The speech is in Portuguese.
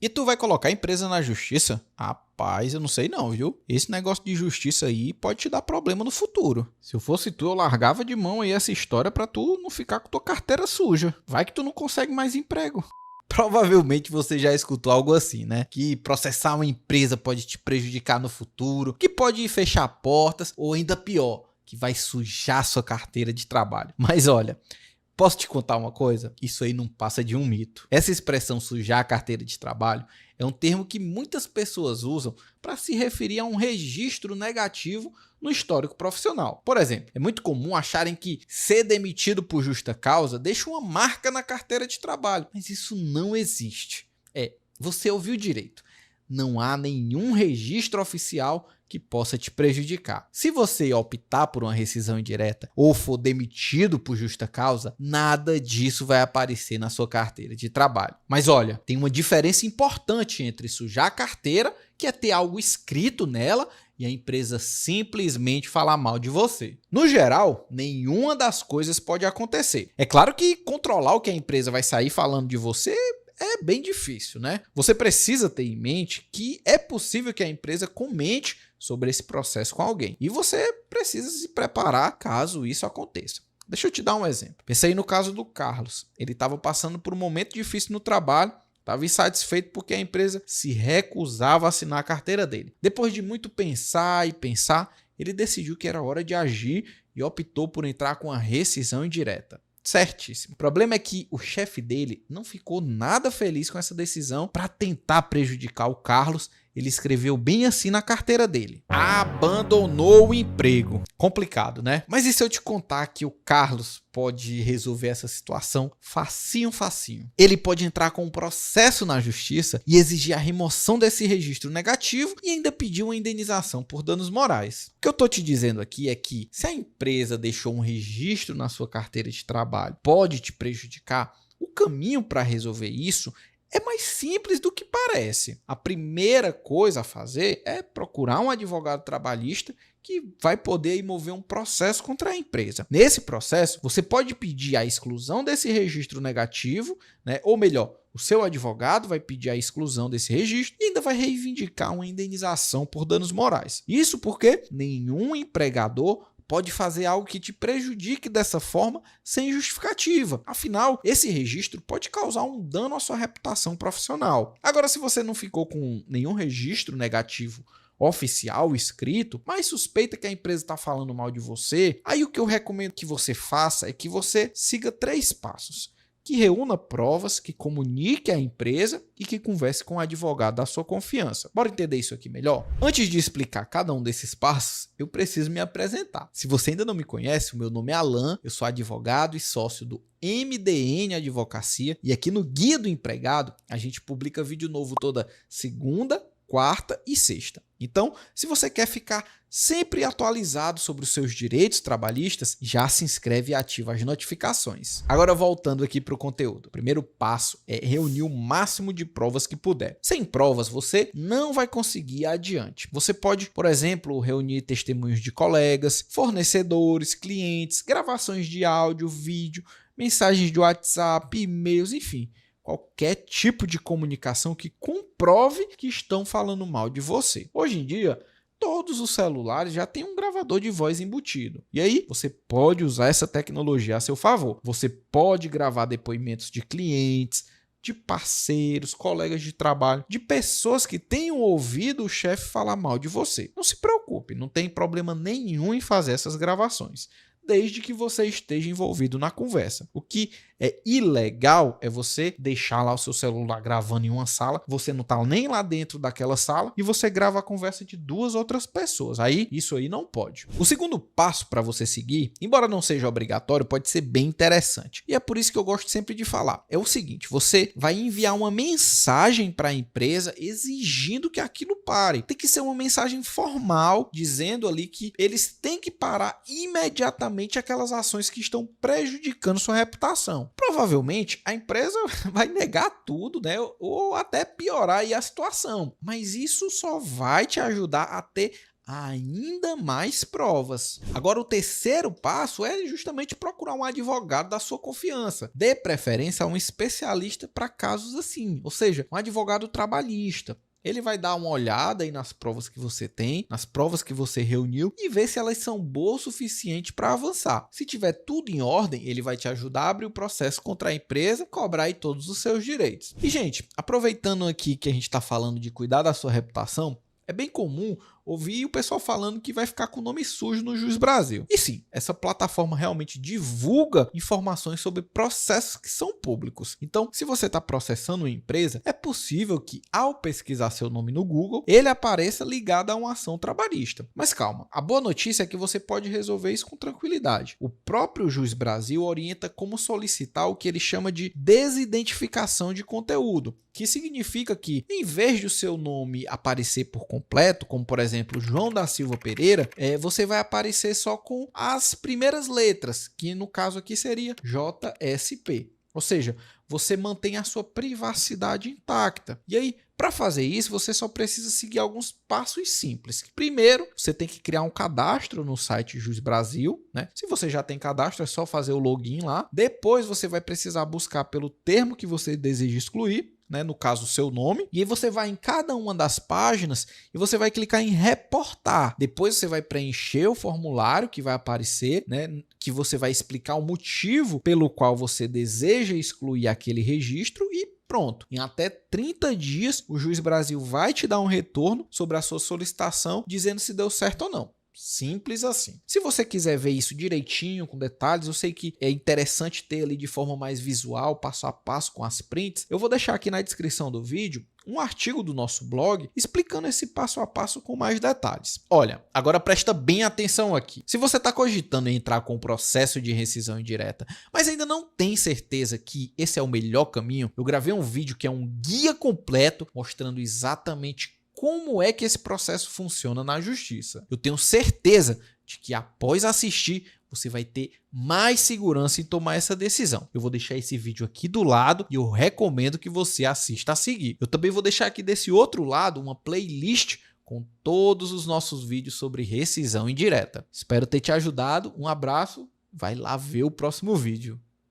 E tu vai colocar a empresa na justiça? Rapaz, eu não sei não, viu? Esse negócio de justiça aí pode te dar problema no futuro. Se eu fosse tu, eu largava de mão aí essa história pra tu não ficar com tua carteira suja. Vai que tu não consegue mais emprego. Provavelmente você já escutou algo assim, né? Que processar uma empresa pode te prejudicar no futuro, que pode fechar portas, ou ainda pior, que vai sujar sua carteira de trabalho. Mas olha, posso te contar uma coisa? Isso aí não passa de um mito. Essa expressão sujar a carteira de trabalho é um termo que muitas pessoas usam para se referir a um registro negativo no histórico profissional. Por exemplo, é muito comum acharem que ser demitido por justa causa deixa uma marca na carteira de trabalho, mas isso não existe. Você ouviu direito. Não há nenhum registro oficial que possa te prejudicar. Se você optar por uma rescisão indireta ou for demitido por justa causa, nada disso vai aparecer na sua carteira de trabalho. Mas olha, tem uma diferença importante entre sujar a carteira, que é ter algo escrito nela, e a empresa simplesmente falar mal de você. No geral, nenhuma das coisas pode acontecer. É claro que controlar o que a empresa vai sair falando de você é bem difícil, né? Você precisa ter em mente que é possível que a empresa comente sobre esse processo com alguém. E você precisa se preparar caso isso aconteça. Deixa eu te dar um exemplo. Pensei no caso do Carlos. Ele estava passando por um momento difícil no trabalho, estava insatisfeito porque a empresa se recusava a assinar a carteira dele. Depois de muito pensar e pensar, ele decidiu que era hora de agir e optou por entrar com a rescisão indireta. Certíssimo. O problema é que o chefe dele não ficou nada feliz com essa decisão. Para tentar prejudicar o Carlos, ele escreveu bem assim na carteira dele: abandonou o emprego. Complicado, né? Mas e se eu te contar que o Carlos pode resolver essa situação facinho, facinho? Ele pode entrar com um processo na justiça e exigir a remoção desse registro negativo e ainda pedir uma indenização por danos morais. O que eu tô te dizendo aqui é que se a empresa deixou um registro na sua carteira de trabalho, pode te prejudicar, o caminho para resolver isso é mais simples do que parece. A primeira coisa a fazer é procurar um advogado trabalhista que vai poder mover um processo contra a empresa. Nesse processo, você pode pedir a exclusão desse registro negativo, né? Ou melhor, o seu advogado vai pedir a exclusão desse registro e ainda vai reivindicar uma indenização por danos morais. Isso porque nenhum empregador pode fazer algo que te prejudique dessa forma sem justificativa. Afinal, esse registro pode causar um dano à sua reputação profissional. Agora, se você não ficou com nenhum registro negativo oficial, escrito, mas suspeita que a empresa está falando mal de você, aí o que eu recomendo que você faça é que você siga 3 passos. Que reúna provas, que comunique à empresa e que converse com o advogado da sua confiança. Bora entender isso aqui melhor? Antes de explicar cada um desses passos, eu preciso me apresentar. Se você ainda não me conhece, o meu nome é Alan, eu sou advogado e sócio do MDN Advocacia e aqui no Guia do Empregado a gente publica vídeo novo toda segunda, quarta e sexta. Então, se você quer ficar sempre atualizado sobre os seus direitos trabalhistas, já se inscreve e ativa as notificações. Agora, voltando aqui para o conteúdo. O primeiro passo é reunir o máximo de provas que puder. Sem provas, você não vai conseguir ir adiante. Você pode, por exemplo, reunir testemunhos de colegas, fornecedores, clientes, gravações de áudio, vídeo, mensagens de WhatsApp, e-mails, enfim. Qualquer tipo de comunicação que comprove que estão falando mal de você. Hoje em dia, todos os celulares já têm um gravador de voz embutido. E aí, você pode usar essa tecnologia a seu favor. Você pode gravar depoimentos de clientes, de parceiros, colegas de trabalho, de pessoas que tenham ouvido o chefe falar mal de você. Não se preocupe, não tem problema nenhum em fazer essas gravações, desde que você esteja envolvido na conversa. O que é ilegal é você deixar lá o seu celular gravando em uma sala, você não está nem lá dentro daquela sala e você grava a conversa de 2 outras pessoas. Isso aí não pode. O segundo passo para você seguir, embora não seja obrigatório, pode ser bem interessante. E é por isso que eu gosto sempre de falar. É o seguinte, você vai enviar uma mensagem para a empresa exigindo que aquilo pare. Tem que ser uma mensagem formal, dizendo ali que eles têm que parar imediatamente aquelas ações que estão prejudicando sua reputação. Provavelmente a empresa vai negar tudo, né? Ou até piorar aí a situação. Mas isso só vai te ajudar a ter ainda mais provas. Agora, o terceiro passo é justamente procurar um advogado da sua confiança. Dê preferência a um especialista para casos assim, ou seja, um advogado trabalhista. Ele vai dar uma olhada aí nas provas que você tem, nas provas que você reuniu e ver se elas são boas o suficiente para avançar. Se tiver tudo em ordem, ele vai te ajudar a abrir o processo contra a empresa, cobrar aí todos os seus direitos. E, gente, aproveitando aqui que a gente está falando de cuidar da sua reputação, é bem comum ouvir o pessoal falando que vai ficar com o nome sujo no Juiz Brasil. E sim, essa plataforma realmente divulga informações sobre processos que são públicos. Então, se você está processando uma empresa, é possível que, ao pesquisar seu nome no Google, ele apareça ligado a uma ação trabalhista. Mas calma, a boa notícia é que você pode resolver isso com tranquilidade. O próprio Juiz Brasil orienta como solicitar o que ele chama de desidentificação de conteúdo, que significa que, em vez de o seu nome aparecer por completo, como por exemplo João da Silva Pereira, você vai aparecer só com as primeiras letras, que no caso aqui seria JSP. Ou seja, você mantém a sua privacidade intacta. E aí, para fazer isso, você só precisa seguir alguns passos simples. Primeiro, você tem que criar um cadastro no site Juiz Brasil, né? Se você já tem cadastro, é só fazer o login lá. Depois, você vai precisar buscar pelo termo que você deseja excluir, né, no caso o seu nome, e aí você vai em cada uma das páginas e você vai clicar em reportar. Depois você vai preencher o formulário que vai aparecer, né, que você vai explicar o motivo pelo qual você deseja excluir aquele registro e pronto. Em até 30 dias o Juiz Brasil vai te dar um retorno sobre a sua solicitação dizendo se deu certo ou não. Simples assim. Se você quiser ver isso direitinho, com detalhes, eu sei que é interessante ter ali de forma mais visual, passo a passo, com as prints. Eu vou deixar aqui na descrição do vídeo um artigo do nosso blog explicando esse passo a passo com mais detalhes. Olha, agora presta bem atenção aqui. Se você está cogitando em entrar com o processo de rescisão indireta, mas ainda não tem certeza que esse é o melhor caminho, eu gravei um vídeo que é um guia completo mostrando exatamente como é que esse processo funciona na justiça. Eu tenho certeza de que após assistir, você vai ter mais segurança em tomar essa decisão. Eu vou deixar esse vídeo aqui do lado e eu recomendo que você assista a seguir. Eu também vou deixar aqui desse outro lado uma playlist com todos os nossos vídeos sobre rescisão indireta. Espero ter te ajudado. Um abraço. Vai lá ver o próximo vídeo.